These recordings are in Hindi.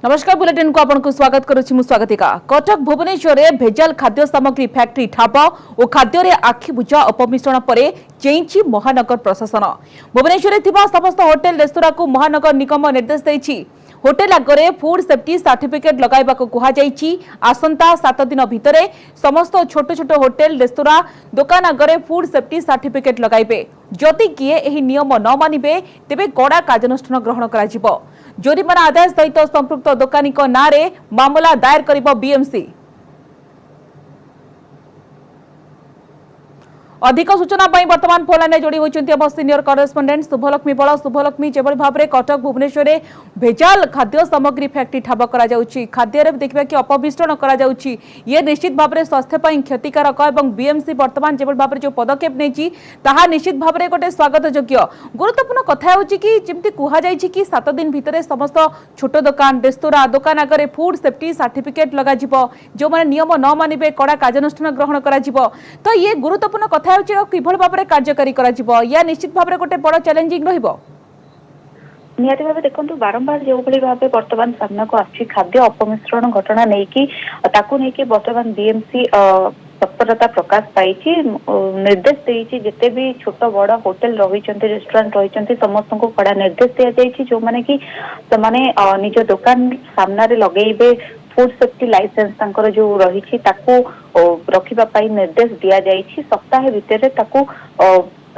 नमस्कार बुलेटिन को आपन को स्वागत करुछि मु स्वागतिका। कटक भुवनेश्वर रे भेजाल खाद्य सामग्री फैक्ट्री ठाप और खाद्य रे आखि बुझा अपमिश्रण परे चेंची महानगर प्रशासन। भुवनेश्वर रे थिबा समस्त होटल रेस्तोरां को महानगर निगम निर्देश दैछि। होटेल आगरे फूड सेफ्टी सर्टिफिकेट लगाइबा को कहा जाइछि। आसंता 7 दिन भितरे समस्त छोट छोट होटेल रेस्तोरां दुकान आगरे फूड सेफ्टी सर्टिफिकेट लगाइबे। जदि किए एही नियम न मानिबे तेबे कड़ा कार्यानुष्ठान ग्रहण कराजिबो। जोरिमाना आदाय सहित संपृक्त दोकानी नारे मामला दायर करिबो बीएमसी। अधिक सूचना वर्तमान फोन लाइन जोड़ी होती हम सीनियर करेस्पोंडेंट शुभलक्ष्मी बल। शुभलक्ष्मी जो भाव में कटक भुवनेश्वर में भेजाल खाद्य सामग्री फैक्ट्री ठाब कर खाद्य देखा कि अपमिश्रण कर निश्चित भाव में स्वास्थ्य क्षतिकारक और बीएमसी वर्तमान जो भाव में जो पदक्षेप नहीं निश्चित भाव में गोटे स्वागत योग्य। गुरुत्वपूर्ण कथा होमती कहुई कि 7 दिन भितर समस्त छोट दोकान रेस्तोरां दोकान आगे फूड सेफ्टी सर्टिफिकेट लग जो मैंने नियम न मानिबे कड़ा कार्यानुष्ठान ग्रहण कर तो ये गुरुत्वपूर्ण कथा किभଳି भाବରେ କାର୍ଯ୍ୟକାରୀ କରାଯିବ या निश्चित भाବରେ गोटे बड़ चैलेंजिंग रहइबो। निहाती भाव देखो बारंबार जो भाव बर्तमान सामना को आछि खाद्य अपमिश्रण घटना नहीं बर्तमान बीएमसी तत्परता प्रकाश पाई निर्देश देइछि। जिते भी छोट बड़ होटेल रही रेस्टोरेंट रही समस्त को कड़ा निर्देश दिया जाइछि जो माने कि समाने निज दुकान सामना रे लगेइबे फूड सेफ्टी लाइसेंस तांकर जो रही रखिबा पाई निर्देश दिया जाइछि। सप्ताह भितर ताकू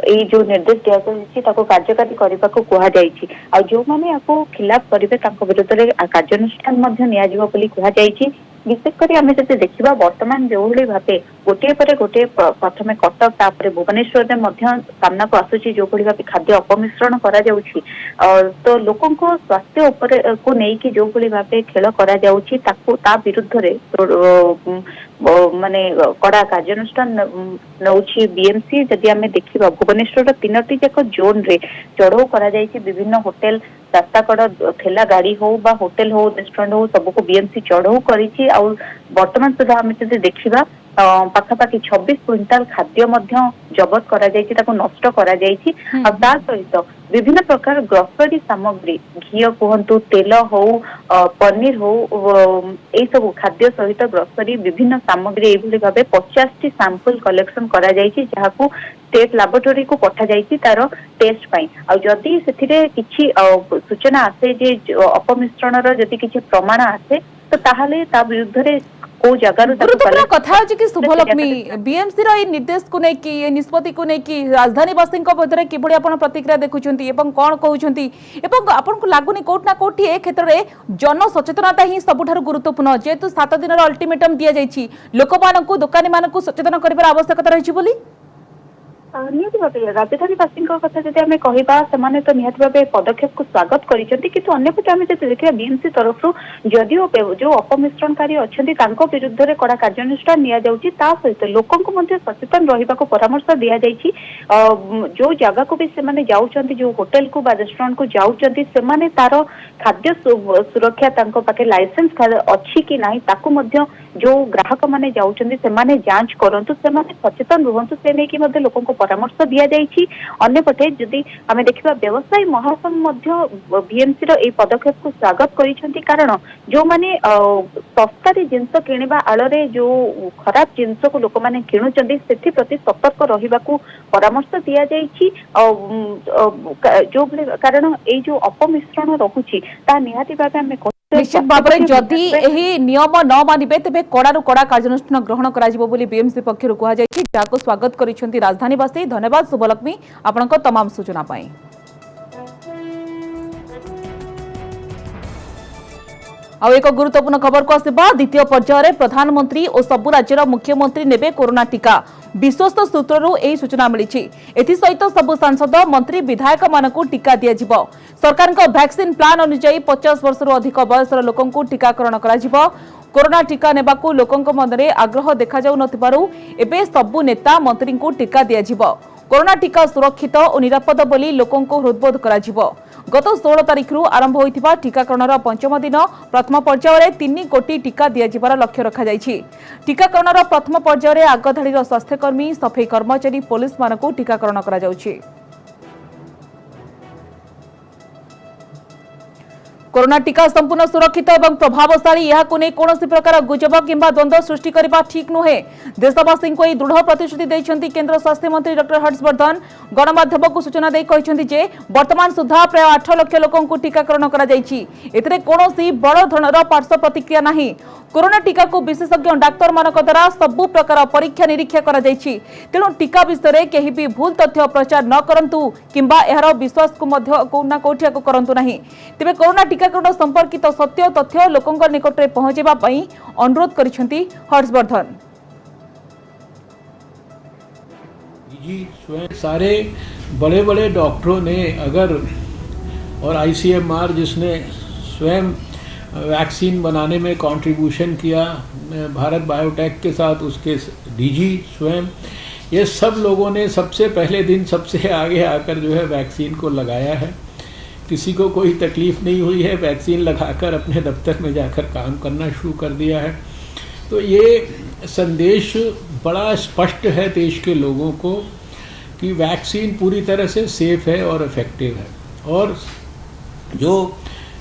ए जो निर्देश दिया जाइछि ताकू कार्यकारी करबा को कहा जाइछि। आ जो माने याको खिलाफ करिवे तांको विरुद्ध रे कार्यानुष्ठान मध्ये निया जिवो बोली कहा जाइछि। विशेषकर आम जब देखा बर्तमान जो भाव गोटे पर गोटे प्रथम कटक तापर भुवनेश्वर सामना को आसूची जो भाव खाद्य अपमिश्रण करा जाउछि तो लोकों को स्वास्थ्य को लेकिन जो भाव खेल करा जाउछि ता विरुद्ध रे माने कड़ा कार्यानुष्ठान नौछि बीएमसी। जदि आम देखा भुवनेश्वर 3टी जाक जोन रे चढ़ऊ करा जाइछि विभिन्न होटेल रास्ता कड़ ठेला गाड़ी हो बा होटेल हो रेस्टोरेंट हो सबको बीएमसी चढ़ऊ करिछि। आ वर्तमान सुधा आम जब देखा पाखापाखि 26 क्विंटाल खाद्य जबत करा जाइछि ताको नष्ट करा जाइछि। आ ता सहित विभिन्न प्रकार ग्रोसरी सामग्री घी कहतु तेल हो पनीर हो ए सब खाद्य सहित ग्रोसरी विभिन्न सामग्री एभली भाबे 50टी सैंपल कलेक्शन करा जाइछि जहाकू स्टेट लैबोरेटरी को पठा जाइछि तार टेस्ट पाई। आ जदि सेथिरे किछि सूचना आसे जे अपमिश्रण रो जदि किछि प्रमाण आसे तो ताहाले ता विरुद्ध रे को जगारु कथा होछि कि शुभलक्ष्मी बीएमसी रो निर्देश को नै कि निष्पत्ति को नै कि राजधानी वासी मध्य किभଳି आपण प्रतिक्रिया देखुछंती एवं कोन कहउछंती एवं आपण को लागुनी कोट ना कोठी ए क्षेत्र रे जन सचेतनता ही सबुठारु गुरुत्वपूर्ण जेतु 7 दिन रो अल्टीमेटम दिया जाइछि लोक मानकु दुकानी मानकु सचेतन करिवार आवश्यकता रहिछि बोली निहती भाव राजधानीवासी कथा जब आम कहवा तो निहती भाव पदक्षेप को स्वागत करिसेंती किंतु अन्यपटे आम जब देखा बीएमसी तरफ जदिओ जो अपमिश्रणकारी अच्छा विरुद्ध में कड़ा कार्यानुष्ठान निया जाउछि ता सहित लोकों को सचेतन रहिबा को परामर्श दिया जाइछि। जो जगह को भी से जाउछंती जो होटेल को बा रेस्टोरेंट को जाउछंती से तार खाद्य सुरक्षा तांको पाखे लाइसेंस अच्छी कि नहीं ताकू मध्य जो ग्राहक माने जाउछंती से माने जांच करंतु से माने सचेतन रुहंतु से नै कि मध्य लोकों को परामर्श दिया जाइछि। अन्यपटे जदि आमे देखिबा व्यवसायी महासंघ मध्य बीएमसी रो ए पदक्षेप को स्वागत करिसेंती कारण जो माने सस्तारी जिंस किनिबा आळरे जो खराब जिंस को लोक माने किनुचंती सेथि प्रति सतर्क रहिबा को परामर्श दिया जाइछि। जो कारण ए जो अपमिश्रण रहुछि ता निहाती भाबे आमे निश्चित भाव में जदि एही नियम न मानिबे तेबे कड़ारू कड़ा कार्यानुष्ठान ग्रहण कराजिबो बोली बीएमसी पक्षरु कहा जायछि जाको स्वागत करिसेंती राजधानीवासी। धन्यवाद शुभलक्ष्मी आपनक तमाम सूचना पाई। आ एक गुरुत्वपूर्ण खबर को आसिबा द्वितीय पर्यायर प्रधानमंत्री और सबु राज्यर मुख्यमंत्री नेबे कोरोना टीका विश्वस्त सूत्ररू एही सूचना मिली। एथि सहित सबु सांसद मंत्री विधायक मानकू टीका दिया जिवो। सरकार को वैक्सीन प्लान अनुसार 50 वर्ष अधिक बयसर लोकंकू टीकाकरण करा जिवो। कोरोना टीका नेबाकू लोकंक मनरे आग्रह देखा जाउ नथिबारु एबे सबु नेता मंत्री को टीका दिया जिवो। कोरोना टीका सुरक्षित और निरापद बोली लोकों को हृदबोध करा जिवो। गत 16 तारिख आरंभ होइथिबा टीकाकरणर पंचम दिन प्रथम पर्यायर 3 कोटी टीका दिया जिबार लक्ष्य रखा जाइछि। टीकाकरणर प्रथम पर्यायर आगधाड़ीर स्वास्थ्यकर्मी सफाई कर्मचारी पुलिस मानकू टीकाकरण करा जाउछि। कोरोना टीका संपूर्ण सुरक्षित और प्रभावशाली यह कौन प्रकार गुजब किंबा द्वंद्व सृष्टि करने ठीक नुहे। देशवासी को दृढ़ प्रतिश्रुति देते केंद्र स्वास्थ्य मंत्री डॉक्टर हर्षवर्धन गणमाध्यम को सूचना दे वर्तमान सुधा प्राय 8 लाख लोक टीकाकरण कौन बड़ धरणर पार्श्व प्रतिक्रिया नहीं। कोरोना टीका को विशेषज्ञ डाक्तर मान द्वारा सबु प्रकार परीक्षा निरीक्षा करा तेणु टीका विषय कहीं भी भूल तथ्य प्रचार न करंतु किंबा यार विश्वास को कोना कोठिया को करंतु नहीं। तेबे कोरोना टीकाकरण संपर्कित सत्य तथ्य लोकंक निकट में पहुंचेबा पई अनुरोध करिसेंती हर्षवर्धन। जी स्वयं सारे बड़े बड़े डॉक्टरों ने अगर और आईसीएमआर जिसने स्वयं वैक्सीन बनाने में कंट्रीब्यूशन किया भारत बायोटेक के साथ उसके डीजी स्वयं ये सब लोगों ने सबसे पहले दिन सबसे आगे आकर जो है वैक्सीन को लगाया है। किसी को कोई तकलीफ नहीं हुई है, वैक्सीन लगाकर अपने दफ्तर में जाकर काम करना शुरू कर दिया है। तो ये संदेश बड़ा स्पष्ट है देश के लोगों को कि वैक्सीन पूरी तरह से सेफ है और इफेक्टिव है। और जो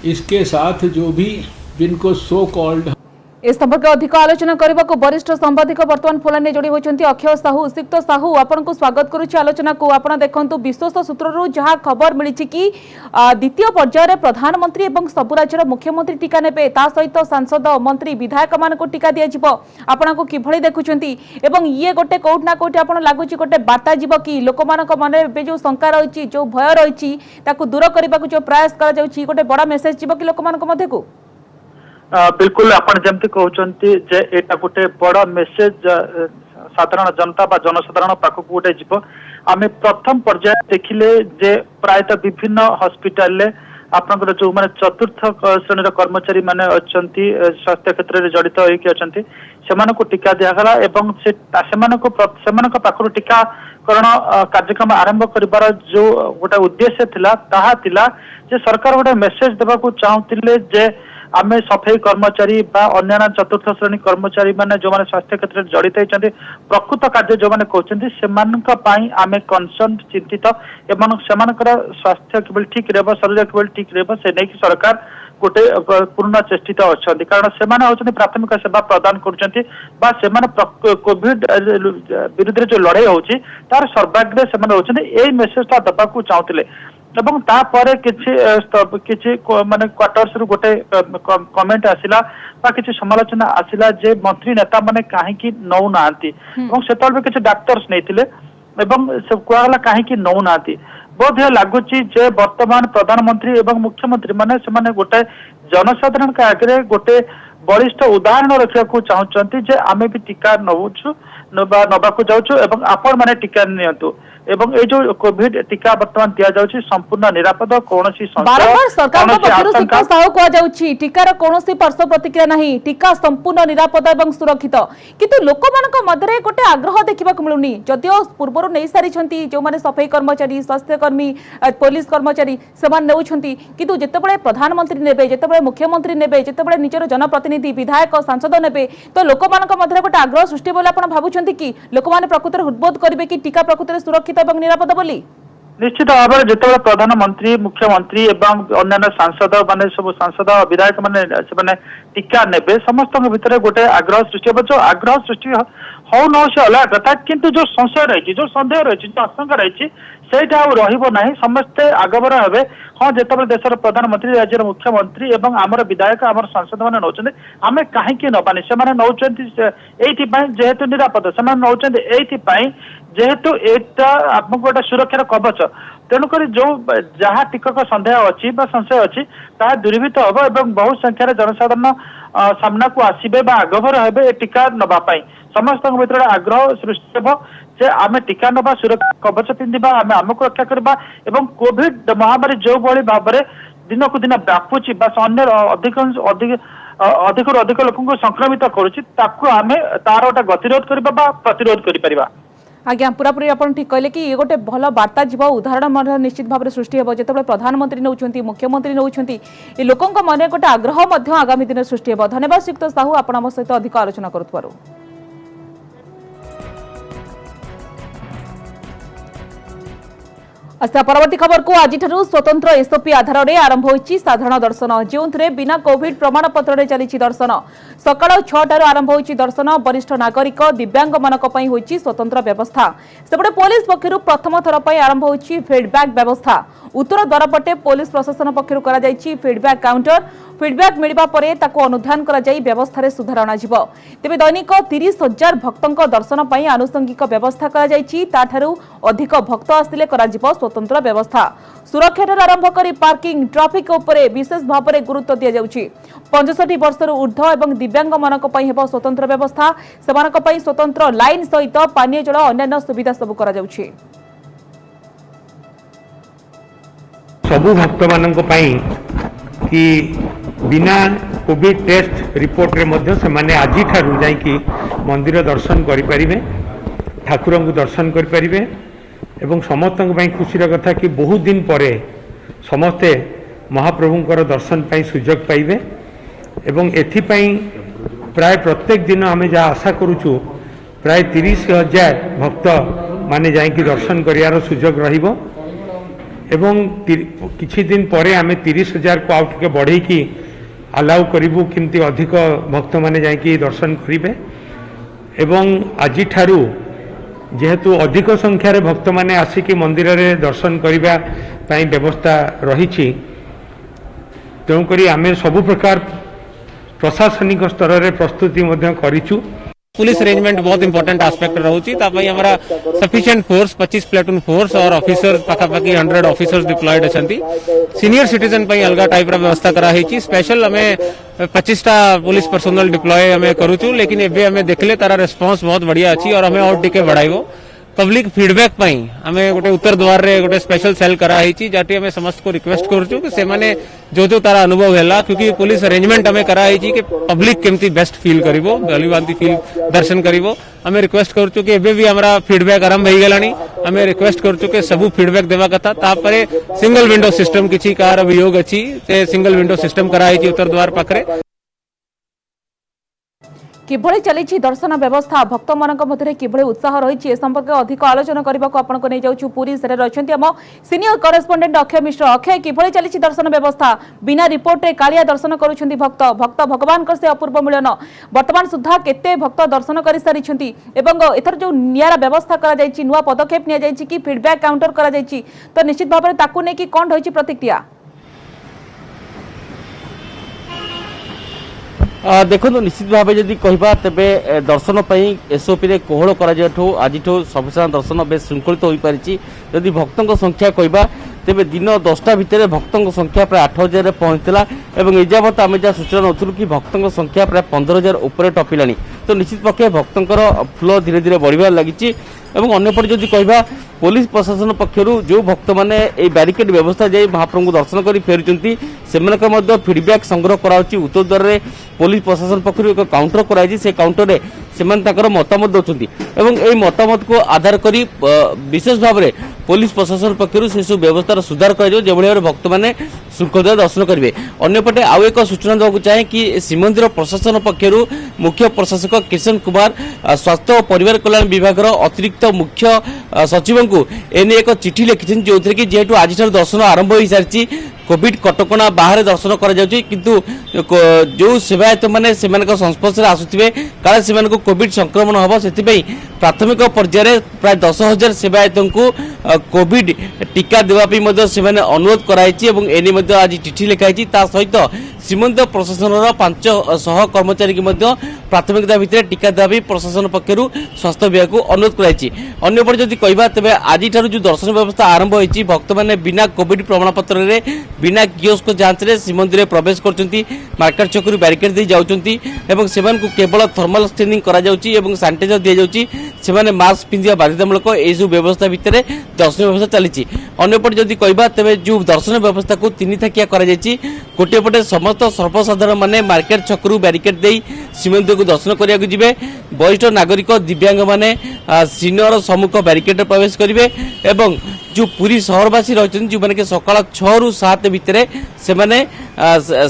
इसके साथ जो भी जिनको सो कॉल्ड इस संपर्क अधिक आलोचना करने को वरिष्ठ सांबादिक वर्तमान फोन में जोड़ी होती अक्षय साहू। उसिक्त साहू आपन को स्वागत करुच्ची आलोचना को। आपन देखंतु विश्वस्त सूत्ररू जहां खबर मिली कि द्वितीय पर्यायर प्रधानमंत्री एवं सबु राज्यर मुख्यमंत्री टीका नेबे ता सहित सांसद मंत्री विधायक मान को टीका दिया जिवो। आपन को किभଳି देखुचंती एवं ये गोटे कोठ ना कोठ आपन लागुची गोटे बार्ता जीव कि लोक मानक मन में जो शंका रही जो भय रही ताकू दूर करने को जो प्रयास करा जाउची गोटे बड़ा मेसेज जीव कि लोक मानक मध्य को। बिल्कुल आपण जमती कहउचंती जे एटा गोटे बड़ मेसेज साधारण जनता बा जनसाधारण पाखक गोटे जीव। आमे प्रथम पर्याय देखिले जे प्रायतः विभिन्न हॉस्पिटल ले आपनकर जो माने चतुर्थ श्रेणी कर्मचारी माने अछंती स्वास्थ्य क्षेत्र रे जड़ित होइके अछंती सेमान को टीका दियागला एवं से सेमान को पाखरु टीकाकरण कार्यक्रम आरंभ करिबार जो गोटे उद्देश्य थिला ताहा थिला जे सरकार गोटे मेसेज देबा को चाहतिले जे आमे सफाई कर्मचारी बा अन्य चतुर्थ श्रेणी कर्मचारी माने जो माने स्वास्थ्य क्षेत्र में जड़ित होती प्रकृत कार्य जो माने कहते से आमे कंसर्न चिंतित एवं सेमानकर स्वास्थ्य केवल ठीक रहब शरीर केवल ठीक रहब से नहीं कि सरकार गोटे पूर्ण चेष्टित अच्छा कारण से प्राथमिक सेवा प्रदान कर कोविड विरुद्ध जो लड़ाई होची तार सर्वाग्रे से मेसेजटा देवाक चाहते एवं तापर किछि माने क्वार्टर्स रु गोटे कमेंट आसिला बा किछि समालोचना आसिला जे मंत्री नेता माने काहे नौ नांती एवं सेतल किछि डॉक्टर्स नैथिले एवं सब कुआला काहे नौ नांती बोध लगुच जे वर्तमान प्रधानमंत्री एवं मुख्यमंत्री माने से माने गोटे जनसाधारण के आगे गोटे बलिष्ठ उदाहरण रखा चाहते जे आमे भी टीका नौछु नबाकू जाऊँ एवं आपण माने टीका नियंतु एवं ए जो कोविड टीका वर्तमान दिया जाउछि संपूर्ण निरापद कोनोसी बारंबार सरकार को पक्षरु सिक्का साहू को जाउछि टीकार कोनोसी पार्श्व प्रतिक्रिया नहीं टीका संपूर्ण निरापद एवं सुरक्षित किंतु लोक मानक मधरे गोटे आग्रह देखिबा को मिलुनी जदियो पूर्वरु नै सारी छंती जो माने सफाई कर्मचारी स्वास्थ्य कर्मी पुलिस कर्मचारी सेमान नेउछंती किंतु जेतेबेले प्रधानमंत्री नेबे जेतेबेले मुख्यमंत्री नेबे जेतेबेले निजर जनप्रतिनिधि विधायक सांसद नेबे तो लोक मानक मधरे गोटे आग्रह सृष्टि बोले आपण भाबुछंती कि लोक माने प्रकृतिर उद्बोध करिवे कि टीका प्रकृतिर सुरक्षित एवं निरापद बोली। निश्चित भाव में जिते प्रधानमंत्री मुख्यमंत्री एवं अन्य सांसद माने सब सांसद विधायक माने टीका नेबे समस्त भितर गोटे आग्रह सृष्टि हो जो आग्रह सृष्टि हो न से अलग कथा किंतु जो संशय रही जो सन्देह रही जो आशंका रही सेटा ना समस्ते आगबर हे हाँ जिते देशर प्रधानमंत्री राज्य मुख्यमंत्री एवं आमर विधायक आमर सांसद मैंने नौकरी आम कहीं नबानी से नौकरी जेहेतु निरापद से नौकरी जेहेतु एटा आपको गोटे सुरक्षार कवच तेणुक जो जहाँ टिकक सन्देह अच्छी संशय अच्छी ता दूरीभूत हम और बहु संख्यार जनसाधारण सामना को आसबे आगभर हे टीका नवाई समस्त भर आग्रह सृष्टि हे जे आम टीका नवा सुरक्षा कवच पिंधा आम आमको रक्षा करवा एवं कोविड महामारी जो भली भाव में दिन को दिन व्यापुची अन्य अधिक अधिक लोक संक्रमित करें तार गोटे गतिरोध करवा प्रतिरोध कर आज्ञा पूरापूरी आप ठीक कहले कि ये गोटे भल बार्ता जीव उदाहरण निश्चित भाव में सृष्टि हो जो प्रधानमंत्री नौकरी मुख्यमंत्री नौकरी लोकों मन गोटे आग्रह आगामी दिन सृष्टि हो। धन्यवाद श्रीयुक्त साहू आपण सहित अधिक आलोचना करुथबारु। आस्था परवर्ती खबर को आज स्वतंत्र एसओपी आधार में आरंभ होइछि साधारण दर्शन जो बिना कोविड प्रमाणपत्र चली दर्शन सकाळ 6 आरंभ होइछि दर्शन वरिष्ठ नागरिक दिव्यांग मानक पई होइछि स्वतंत्र व्यवस्था सेपटे पुलिस पक्षरु प्रथम थर पई आरंभ होइछि फीडबैक व्यवस्था उत्तर द्वार पटे पुलिस प्रशासन पक्षरु करा जाइछि फीडबैक काउंटर फीडबैक मिलिबा परे ताको अनुधान करा जाई व्यवस्था रे सुधार अणाजिबो तेबे दैनिक 30,000 भक्तंक दर्शन पई आनुषंगिक व्यवस्था करा जाइछि ताठारु अधिक भक्त आसिले करा जिवो स्वतंत्र व्यवस्था सुरक्षा ठार आरंभ करी पार्किंग ट्रैफिक उपरे विशेष भाव में गुरुत्व दिया जाउछि 65 वर्षर ऊर्ध्व एवं दिव्यांग मानक पई हेबो स्वतंत्र व्यवस्था सेमानक पई स्वतंत्र लाइन सहित पानीय जल अन्य सुविधा सब करा जाउछि सबु भक्त मानक पई कि बिना कोविड टेस्ट रिपोर्ट रे मध्य से माने आजि ठारू जाई कि मंदिर दर्शन करि परिबे ठाकुर को दर्शन करि परिबे एवं समस्त खुशी कथा कि बहुत दिन परे समस्ते महाप्रभुंकर दर्शन पाई सुजोग पाइबे एवं एथिपाई प्राय प्रत्येक दिन आमे जा आशा करूछु प्राय 30,000 भक्त माने जाई कि दर्शन करियार सुजोग रहिबो एवं किछि दिन परे आमे 30,000 को आउट के बढ़े की अलाउ करिबु किंती अधिक भक्त माने जाई कि दर्शन करिबे एवं आजि ठारू जेहेतु अधिक संख्यार भक्त माने आसिकी मंदिर रे दर्शन करिबा पई व्यवस्था रहिछि तेणु करी आमे सब प्रकार प्रशासनिक स्तर रे प्रस्तुति मध्य करिछु पुलिस अरेंजमेंट बहुत इंपोर्टेंट एस्पेक्ट रहउची तापई हमरा सफिशिएंट फोर्स 25 प्लेटून फोर्स और ऑफिसर्स पाखापाखि 100 ऑफिसर्स डिप्लॉयड अछंती सीनियर सिटीजन पई अलगा टाइप रा व्यवस्था करा हेची स्पेशल हमें 25 टा पुलिस पर्सनल डिप्लॉय हमें करूछु लेकिन एबे हमें देखले तारा रिस्पांस बहुत बढ़िया अछि और हमें और टिके बढ़ाइबो पब्लिक फीडबैक पई हमें गोटे उत्तर द्वार रे गोटे स्पेशल सेल करा हेची जाटी हमें समस्त को रिक्वेस्ट करूछु कि से माने जो जो तारा अनुभव हैला क्योंकि पुलिस अरेंजमेंट हमें करा हेची कि पब्लिक केमती बेस्ट फील करिवो गलीबांती फील दर्शन करिवो हमें रिक्वेस्ट करूछु कि एबे भी हमरा फीडबैक आरंभ हो गेलानी हमें रिक्वेस्ट करूछु कि सबु फीडबैक देवा कथा तापरे सिंगल विंडो सिस्टम किछि कार अभियोग अछि से सिंगल विंडो सिस्टम करा हेची उत्तर द्वार पाखरे किभଳି चली दर्शन व्यवस्था भक्त मानक मध्य किभଳି उत्साह रही संपर्क अधिक आलोचना करने को आपन को नहीं जाउछु पूरी से रहिछंती हम सीनियर करेस्पोंडेंट अक्षय मिश्र अक्षय किभଳି चली दर्शन व्यवस्था बिना रिपोर्ट रे कालिया दर्शन करूछंती भक्त भक्त भगवान कर से अपूर्व मिलन वर्तमान सुधा केते भक्त दर्शन करि सारिछंती एवं एथर जो नियारा व्यवस्था करा जायछि नुवा पदक्षेप निया जायछि कि फीडबैक काउंटर करा जायछि तो निश्चित भाव में ताकू नै कि कोन होइछि प्रतिक्रिया देखो निश्चित भाव जदि कहबा तेबे दर्शन पई एसओपी रे कोहळ करा जेठो आजि ठो सफिशिएंट दर्शन बेस श्रृंखलित होई परिछि यदि भक्तों संख्या कहबा तेबे दिन 10टा भितर भक्तों संख्या प्राय 8,000 रे पहुंचला एवं एजावत आमे जा सूचना नथुरु कि भक्तों संख्या प्राय 15,000 ऊपर टपिलानी तो निश्चित पक्षे भक्तों फ्लो धीरे धीरे बढ़िबार लागिछि एवं अन्यपटे जदि कहबा पुलिस प्रशासन पक्षरु जो भक्त माने ए बैरिकेड व्यवस्था जाई महाप्रभु दर्शन करी फेरुचंती सेमानक मध्य फीडबैक संग्रह कराउची उत्तर द्वार रे पुलिस प्रशासन पक्षरु एक काउंटर कराई से काउंटर रे सेमान ताकर मतामत दउचंती एवं ए मतामत को आधार करी विशेष भाव रे पुलिस प्रशासन पक्षरु से सब व्यवस्था सुधार कराइजो जेभଳି भाବରେ भक्त माने श्रृंखला दर्शन करिवे अन्यपटे आउ एक सूचना देବାକୁ चाहे कि श्रीमंदिर प्रशासन पक्षरु मुख्य प्रशासक किशन कुमार स्वास्थ्य और परिवार कल्याण विभाग अतिरिक्त मुख्य सचिव को एने एक चिठी लिखिछन जो कि जेहेतु आज दर्शन आरंभ हो सारी कोविड कटकणा बाहर दर्शन किंतु जो सेवायत मैंने संस्पर्श आसुवे काले से कोविड संक्रमण हम से प्राथमिक पर्यायर प्राय 10,000 सेवायत को कोविड टीका देवाई अनुरोध कराई आज चिठी लिखाई सहित श्रीमंदिर प्रशासन 500 कर्मचारी की प्राथमिकता भितर टीका देवाई प्रशासन पक्षर स्वास्थ्य विभाग को अनुरोध कराई अन्यपटे जदि कहबा तेबे आज जो दर्शन व्यवस्था आरंभ होती भक्त मैंने बिना कोविड प्रमाणपत्र रे बिना कियोस्क जांच रे श्रीमंदिर प्रवेश करचंती मार्केट चौक बैरिकेड दे जाउचंती एवं सेमान को केवल थर्मल स्क्रीनिंग करा जाउची एवं सैनिटाइजर दिया जाउची सेमाने मास्क पिंधिया बाध्यतामूलक ए सब व्यवस्था भितर दर्शन व्यवस्था चली अन्यपटे जदि कहबा तेबे जो दर्शन व्यवस्था को 3 थाकिया करा जायछि गोटे पटे समस्त सर्वसाधारण माने मार्केट चौक बैरिकेड दे श्रीमंदिर को दर्शन करने को जिबे वरिष्ठ नागरिक दिव्यांग माने श्रीनगर सम्मुख बैरिकेड प्रवेश करेंगे एवं जो पुरी सहरवासी रही जो मैंने सकाल 6 ରୁ 7 भितर से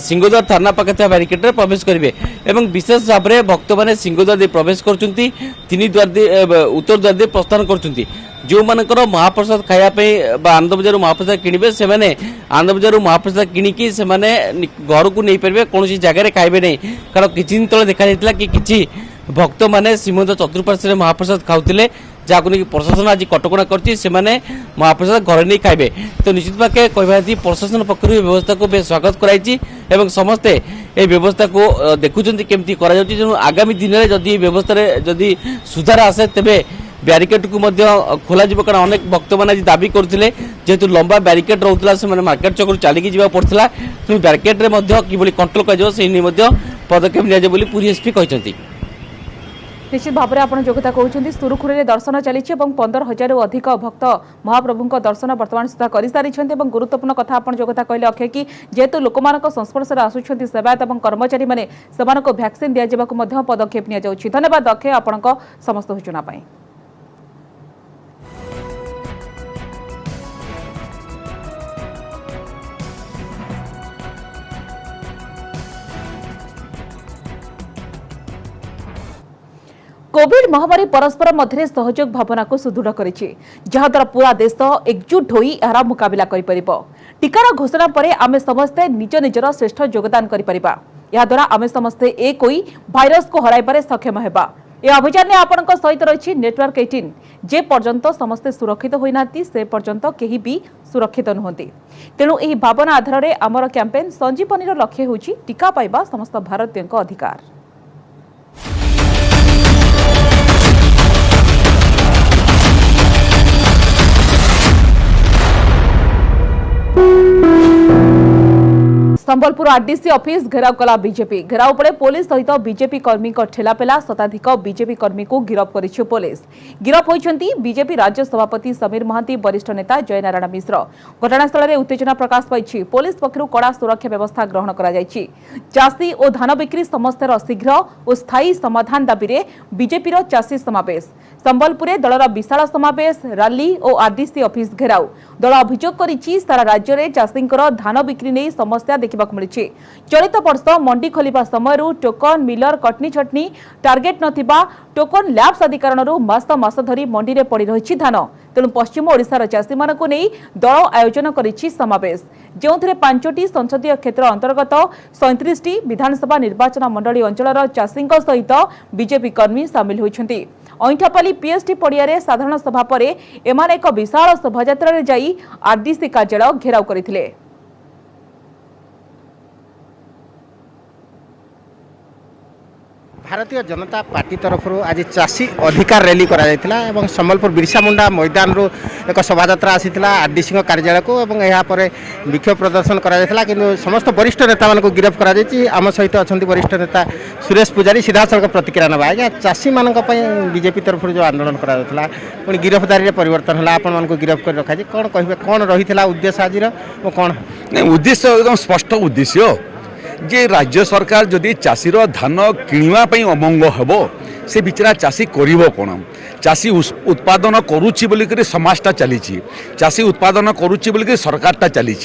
सिंहद्वार थाना पाखे बैरिकेड प्रवेश करेंगे एवं विशेष भाव में भक्त मैंने सिंहद्वार दे प्रवेश कर तीन द्वार दे उत्तर द्वार दे प्रस्थान कर जो मानकर महाप्रसाद खायापी आनंद बजार महाप्रसाद किणवे से आनंद बजार महाप्रसाद किणिकी से घर को नहीं पारे कौन जगह खाइबे नहीं कारण किसी दिन तले देखा जाता कि किसी भक्त मैंने श्रीमंदिर चतुर्पार्श्व महाप्रसाद खाऊले जहाँ नहीं प्रशासन आज कटकणा कर महाप्रसाद घर नहीं खाइबे तो निश्चित भाव कहती प्रशासन पक्ष व्यवस्था को बेस स्वागत कराई समस्ते ये व्यवस्था को देखुं केमती तेणु आगामी दिन में जदि व्यवस्था जदि सुधार आसे तेरे बैरिकेड को खोल कारण अनेक भक्त मैंने आज दाबी करते जेहेतु लंबा बैरिकेड रोला से मार्केट चक्र चलिकी जा पड़ता तेणु बैरिकेड कि कंट्रोल कर पदक्षेप नि पुरी एसपी कहते निश्चित भाव में आपड़ जो कथा कहते सुरुखुरी दर्शन चली 15,000 रु अधिक भक्त महाप्रभु दर्शन बर्तमान सुधा कर सारी गुरुत्वपूर्ण कथा आप जो कथा कहले अक्षय कि जेहेतु लोक संस्पर्श आसुंच सेवायत और कर्मचारी मैंने भैक्सीन दिजा पदक्षेप नि धन्यवाद अक्षय आपण समस्त सूचना। कोविड महामारी परस्पर मध्य सहयोग भावना को सुदृढ़ करिछि जहाद्वारा पूरा देश एकजुट होई एहार मुकाबिला करि परिबो। टीकार घोषणा पर आमे समस्ते निज निजर श्रेष्ठ योगदान करि परिबा। याद्वारा आमे समस्ते एक होई भाइरस को हराइबारे सक्षम हेबा। ए अभियान में आपनक सहित रहिछि नेटवर्क 18 जे पर्यंत समस्ते सुरक्षित होइनाती से पर्यंत केही भी सुरक्षित नुहंती। तेणु एही भावना आधार रे आमर कैंपेन संजीवनी लक्ष्य होछि टीका पाइबा समस्त भारतीयक अधिकार। संबलपुर आरडीसी ऑफिस घेराव कला बीजेपी घेराव पड़े पुलिस सहित बीजेपी कर्मी ठेलापेला शताधिक बीजेपी कर्मी को गिरफ्त करिछि पुलिस। गिरफ्त होइछन्ती बीजेपी राज्य सभापति समीर महांती वरिष्ठ नेता जयनारायण मिश्र। घटनास्थल में उत्तेजना प्रकाश पाई पुलिस पक्षरु कड़ा सुरक्षा व्यवस्था ग्रहण करा जायछि। चाषी और धान बिक्री समस्यार शीघ्र और स्थायी समाधान दाबी रे बीजेपी चाषी समावेश। संबलपुर दलर विशाल समावेश रैली और आरडीसी ऑफिस घेराव दल अभियोग करिछि सारा राज्य में चाषींकर धान बिक्री नहीं समस्या देखा मिली। चलित वर्ष मंडी खोलिबा समय टोकन मिलर कटनी छटनी टार्गेट नथिबा टोकन लैब्स आदि कारण मास धरी मंडी रे पड़ी रही धान। तेणु पश्चिम ओडिशार चाषी मानकु नहीं दल आयोजन करिछि समावेश जोंथरे 5टी संसदीय क्षेत्र अंतर्गत 37टी विधानसभा निर्वाचन मंडली अंचलर चाषी सहित बीजेपी कर्मी सामिल होइछन्ति। अईठापाली पीएसटी पड़िया साधारण सभा पर एमाने एक विशाल शोभायात्रा जाई आरडीसी कार्यालय घेराव करथिले। भारतीय जनता पार्टी तरफ आज चाषी अधिकार रैली करा संबलपुर बिरसा मुंडा मैदान रू एक शोभायात्रा आसीथिला आरडीसी कार्यालय को यापर विक्षोभ प्रदर्शन करा किंतु समस्त वरिष्ठ नेता मान गिरफ्त करा आम सहित अच्छा वरिष्ठ नेता सुरेश पूजारी सीधा सड़क प्रतिक्रिया ना आज्ञा चाषी मान बीजेपी तरफ जो आंदोलन करा पुणी गिरफ्तारी परिवर्तन है आपण गिरफ्त कर रखा कौन कहे कौन रही उद्देश्य आज कौन उद्देश्य एकदम स्पष्ट उद्देश्य जे राज्य सरकार जदि चाषीर धान किणवाई अमंग हेब से बिचरा चाषी करिबो कोन चाषी उत्पादन करुच्ची बोलिक समाजटा चली चाषी उत्पादन करुच्ची बोलिक सरकारटा चली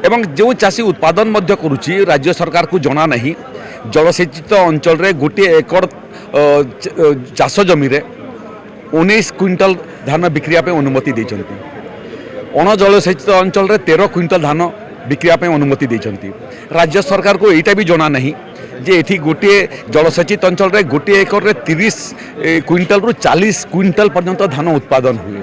एवं जो चाषी उत्पादन मध्य करुच्ची राज्य सरकार को जना नहीं जलसेचित अंचल रे गोटे एकड़ चाष जमी रे 19 क्विंटल धान बिक्रिया पे अनुमति देछंती अण जलसेचित अंचल रे 13 क्विंटल धान बिक्रिया पे अनुमति देछंती। राज्य सरकार को एटा भी जना नहीं जे एठी गोटे जलसेचित अंचल रे गोटे एकड़ रे 30 क्विंटल रु 40 क्विंटल पर्यंत धान उत्पादन हुए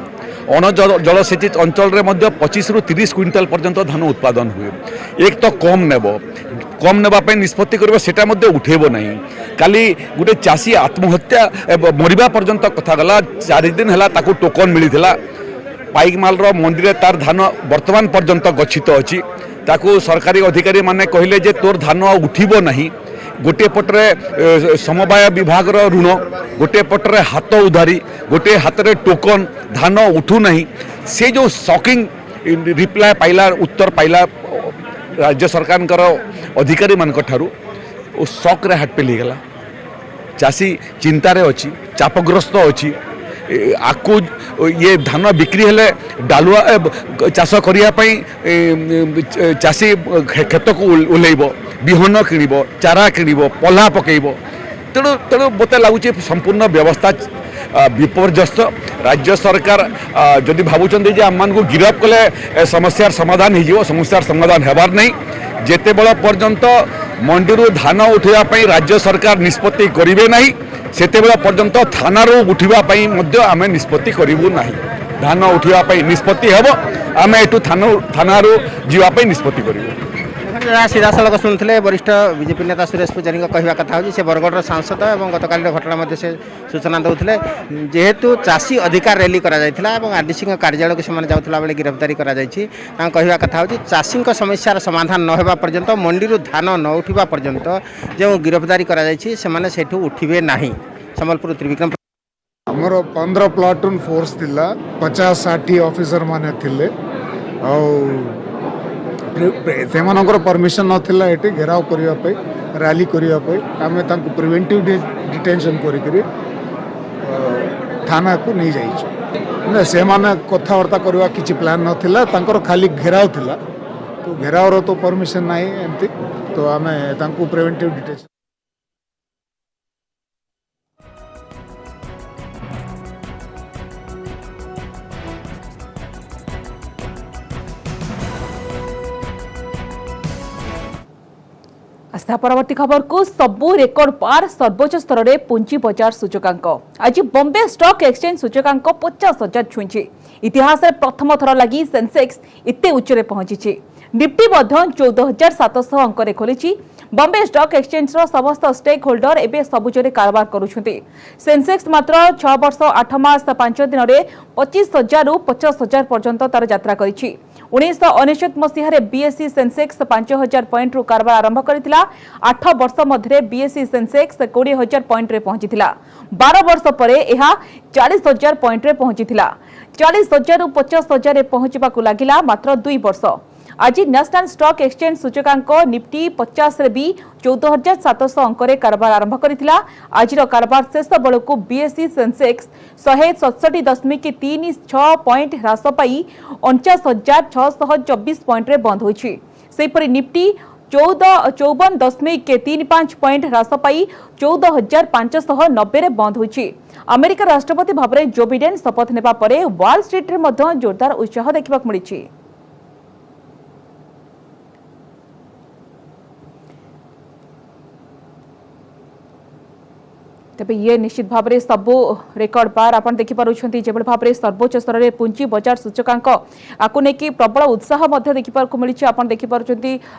अण जलसेचित अंचल रे मध्य 25 रु 30 क्विंटल पर्यंत धान उत्पादन हुए। एक तो कम नेबा पे निष्पत्ति करबो सेटा मध्य उठेबो नहीं काली गोटे चाषी आत्महत्या मरिबा पर्यंत कथा गला 4 दिन हला ताको टोकन मिलिथिला पाइकमाल मंडी रे तार धान वर्तमान पर्यंत गच्छित अछि ताकू सरकारी अधिकारी माने कहले जे तोर धान उठिबो नहीं गोटे पटरे समवाय विभाग ऋण गोटे पटरे हाथ उधारी गोटे हाथ रे टोकन धान उठू नहीं से जो शॉकिंग रिप्लाय पाइला उत्तर पाइला राज्य सरकार अधिकारी मान ठारू शॉक रे हाथ पे गला चाषी चिंतार अच्छी चापग्रस्त अच्छी आकु ये धान बिक्री हेले डालुआ चाष करने चाषी खेत को ओह्लैब विहन किणव चारा किणव पल्हा पकईब तेणु तेणु मत लगुच संपूर्ण व्यवस्था विपर्यस्त राज्य सरकार जदि भावुं आम को गिरफ कले समस्यार समाधान हो समस्यार समाधान होबार नहीं जेते बड़ पर्यंत मंडी धान उठाई राज्य सरकार निष्पत्ति करेंगे नहीं सेते बड़ पर्यंत थानारू उठाई आम निष्पत्ति करूँ ना धान उठाई निष्पत्ति हम आम एठू थानारू जावाई निष्पत्ति करूँ सीधा सड़क शुणुले वरिष्ठ बीजेपी नेता सुरेश पूजारी कहवा कथा हो बरगढ़ सांसद और गतकाल घटना से सूचना देते जेहेतु चाषी अधिकार रैली आरडीसी कार्यालय को जाऊला बेले गिरफ्तारी कहवा कथा हो चाषी समस्यार समाधान न होगा पर्यंत मंडी धान न उठा पर्यंत जो गिरफ्तारी से उठे ना संबलपुर त्रिविक्रम आमर 15 प्लाटून फोर्स थिला 50-60 ऑफिसर माने थिले सेमानकर परमिशन नथिला एटी घेराव करिया पे रैली करिया पे आमे तांको प्रिवेंटिव डिटेंशन करी थाना को नहीं जाइछ ना सेमाने कथावार्ता करवा किछि प्लान नथिला तांकर खाली घेराव थिला तो घेराव रो तो परमिशन नाही एमती तो आमे तांको प्रिवेंटिव डिटेंशन आस्था परवर्ती खबर को सबू रेकर्ड पार सर्वोच्च स्तर में पुंजी बजार सूचकांक आज बॉम्बे स्टॉक एक्सचेंज सूचकांक 50,000 छुई इतिहास में प्रथम थर लगी सेंसेक्स इते उच्च पहुंची निफ्टी 14,700 अंक खोली बॉम्बे स्टॉक एक्सचेंज समस्त स्टेक होल्डर एवं सबुजरे कारबार करुछंती सेंसेक्स मात्र 6 वर्ष 8 मास 5 दिन में 25,000 रु 50,000 पर्यंत तार यात्रा करिछि 1999 मसीह बीएसई सेंसेक्स 5,000 पॉइंट रु कारबार आरंभ करथिला 8 वर्ष मध्य बीएसई सेंसेक्स 20,000 पॉइंट रे पहुंचीथिला 12 वर्ष परे एहा 40,000 पॉइंट रे पहुंचीथिला 40,000 रु 50,000 रे पहुंचबाकू लागिला मात्र 2 वर्ष आज नेशनल स्टॉक एक्सचेंज सूचकांक निफ्टी 50 रे भी 14,700 अंक कारबार आरंभ करथिला आजिर कारबार शेष बेलू बीएसई सेंसेक्स 167.36 पॉइंट ह्रास पाई 49,624 पॉइंट रे बंद होइछि सेपरि निफ्टी 54.35 पॉइंट ह्रास पाई 14,590 रे बंद होइछि अमेरिका राष्ट्रपति भाव में जो बिडेन शपथ नेबा परे वॉल स्ट्रीट रे मध्य जोरदार उत्साह देखा मिली तेबे ये निश्चित भाव में सबू रेकर्ड बार आप देखिपुं जो भाव में सर्वोच्च स्तर में पुंजी बजार सूचकांक आपको लेकिन प्रबल उत्साह मिली आप देखिपुं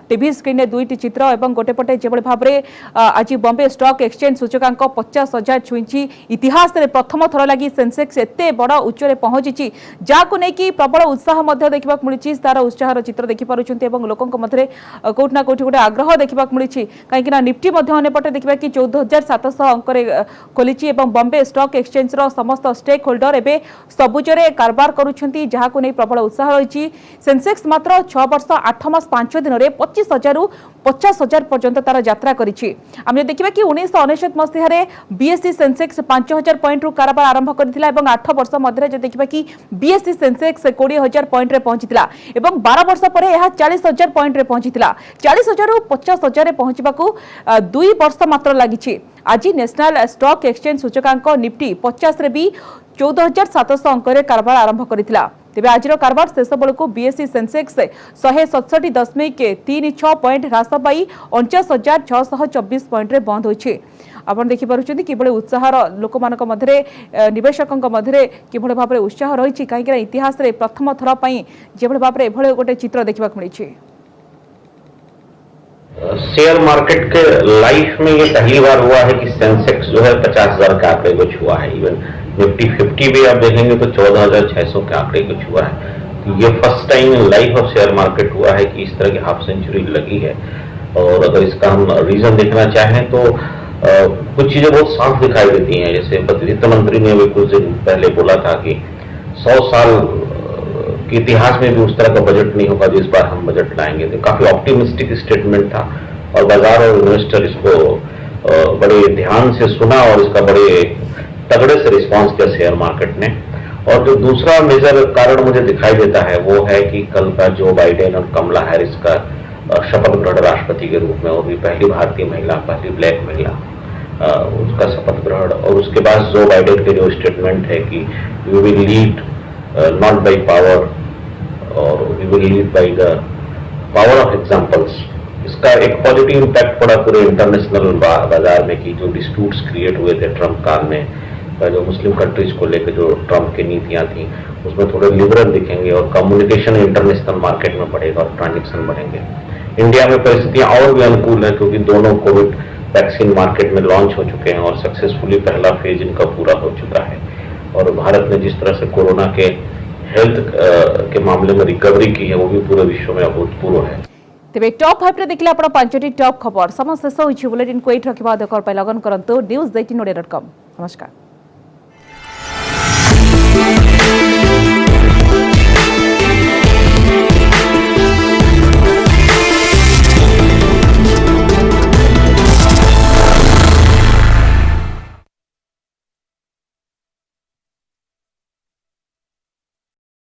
टीवी स्क्रीन में दुईटी चित्र और गोटेपटे जो भाव में आज बॉम्बे स्टॉक एक्सचेंज सूचकांक 50,000 छुई इतिहास में प्रथम थर लगी सेंसेक्स एत बड़ उच्च पहुंची जहां लेकिन प्रबल उत्साह देखा मिली तार उत्साह चित्र देखिपुं लोकों मध्य कौट ना कौटी गोटे आग्रह देखा मिली कहीं निफ्टी अंपटे देखा कि 14,700 अंक खोली बॉम्बे स्टॉक एक्सचेंज समस्त स्टेक होल्डर एवं सबुजरे कारबार करुछंती जहां नहीं प्रबल उत्साह रही सेंसेक्स मात्र 6 वर्ष 8 मास 5 दिन में 25,000 रु 50,000 पर्यंत तार यात्रा करिछि आमे देखिबा कि 1999 मसीह बीएसई सेंसेक्स 5,000 पॉइंट रु कारबार आरंभ करथिला एवं 8 वर्ष मध्य जे देखिबा कि बीएसई सेंसेक्स 20,000 पॉइंट रे पहुंचीला एवं 12 वर्ष परे यह 40,000 पॉइंट रे पहुंचीला 40,000 रु 50,000 रे पहुंचबाकू 2 वर्ष मात्र लागिछि आज नेशनल स्टॉक एक्सचेंज सूचकांक निफ्टी 50 रे भी 14,700 अंक कारबार आरंभ करथिला तेबे आजिर कारबार शेष बेलू बीएसई सेंसेक्स 167.36 पॉइंट ह्रास पाई 49,624 पॉइंट रे बंद होइछि आपण देखि पारुछन्ती किबळे उत्साह लोक मानक मध्य निवेशकक मध्य किबळे भाबरे उत्साह रहिछि काहेकि इतिहास रे प्रथम थर पई जेबळे भाबरे एभळे गोटे चित्र देखिबाक मिलिछि शेयर मार्केट के लाइफ में ये पहली बार हुआ है कि सेंसेक्स जो है 50,000 के आंकड़े को छुआ है इवन निफ्टी 50 भी आप देखेंगे तो 14,600 के आंकड़े को छुआ है तो ये first time in life of share market हुआ है कि इस तरह की हाफ सेंचुरी लगी है और अगर इसका हम रीजन देखना चाहें तो कुछ चीजें बहुत साफ दिखाई देती हैं जैसे वित्त मंत्री ने कुछ दिन पहले बोला था कि 100 साल के इतिहास में भी उस तरह का बजट नहीं होगा जिस बार हम बजट लाएंगे तो काफी ऑप्टिमिस्टिक स्टेटमेंट था और बाजार और इन्वेस्टर इसको बड़े ध्यान से सुना और इसका बड़े तगड़े से रिस्पांस किया शेयर मार्केट ने। और जो दूसरा मेजर कारण मुझे दिखाई देता है वो है कि कल का जो बाइडेन और कमला हैरिस का शपथ ग्रहण राष्ट्रपति के रूप में, और भी पहली भारतीय महिला, पहली ब्लैक महिला, उसका शपथ ग्रहण, और उसके बाद जो बाइडेन के जो स्टेटमेंट है कि we will lead not by power और we will lead by the power of examples, इसका एक पॉजिटिव इम्पैक्ट पड़ा पूरे इंटरनेशनल बाजार में कि जो डिस्प्यूट्स क्रिएट हुए थे ट्रम्प काल में, जो मुस्लिम कंट्रीज को लेकर जो ट्रम्प की नीतियां थी उसमें थोड़े लिबरल दिखेंगे और कम्युनिकेशन इंटरनेशनल मार्केट में बढ़ेगा और ट्रांजेक्शन बढ़ेंगे। इंडिया में परिस्थितियां और भी अनुकूल है क्योंकि दोनों कोविड वैक्सीन मार्केट में लॉन्च हो चुके हैं और सक्सेसफुली पहला फेज इनका पूरा हो चुका है। और भारत ने जिस तरह से कोरोना के हेल्थ के मामले में रिकवरी की है वो भी पूरे विश्व में अभूतपूर्व है। तेरे टॉप 5 रे देखले आपण 5टी टॉप खबर समस्त शेष होइछि बुलेटिन को एठ रखिबा देखर पय लगन करंतु news18odia.com। नमस्कार।